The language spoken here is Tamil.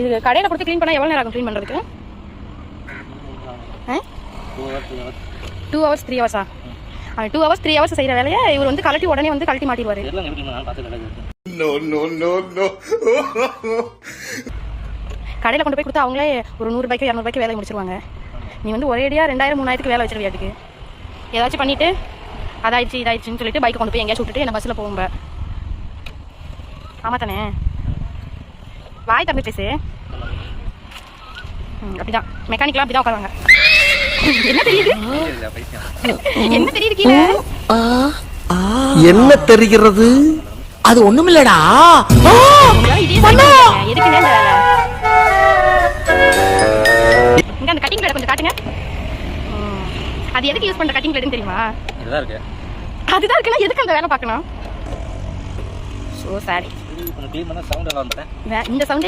இது கடையில் கொடுத்து க்ளீன் பண்ணால் எவ்வளோ நேரம் ஆகும் க்ளீன் பண்ணுறதுக்கு? 2 hours 3 hours 2 hours 3 hours செய்கிற வேலையை இவர் வந்து கழட்டி உடனே வந்து கழட்டி மாட்டிடுவார். கடையில் கொண்டு போய் கொடுத்தா அவங்களே ஒரு 100 ரூபாய்க்கு 200 ரூபாய்க்கு வேலையை முடிச்சிருவாங்க. நீ வந்து ஒரேடியாக 2000 3000க்கு வேலை வச்சிருவியாட்டுக்கு. ஏதாச்சும் பண்ணிவிட்டு அதாயிடுச்சு இதாயிடுச்சுன்னு சொல்லிட்டு பைக்கை கொண்டு போய் எங்கேயாச்சும் விட்டுட்டு என்ன பஸ்ஸில் போகும்ப. ஆமாம் தானே? வாய் தம்பி பேசு. அப்படிதான் மெக்கானிக்லாம் அப்படிதான் உட்காருவாங்க. என்ன தெரியுது? என்ன தெரியுது கீழே? என்ன தெரிகிறது? அது ஒண்ணுமில்லடா. எதுக்கு இந்த வேலை? இங்க அந்த கட்டிங் பிளேட் கொஞ்சம் காட்டுங்க. அது எதுக்கு யூஸ் பண்ற கட்டிங் பிளேட்னு தெரியுமா? இதுதான் இருக்கு. அதுதான் இருக்குன்னா எதுக்கு அந்த வேலை பார்க்கணும்? So sorry. க்ளீன் பண்ண சவுண்ட் எல்லாம் வந்துட்டேன். இந்த சவுண்ட்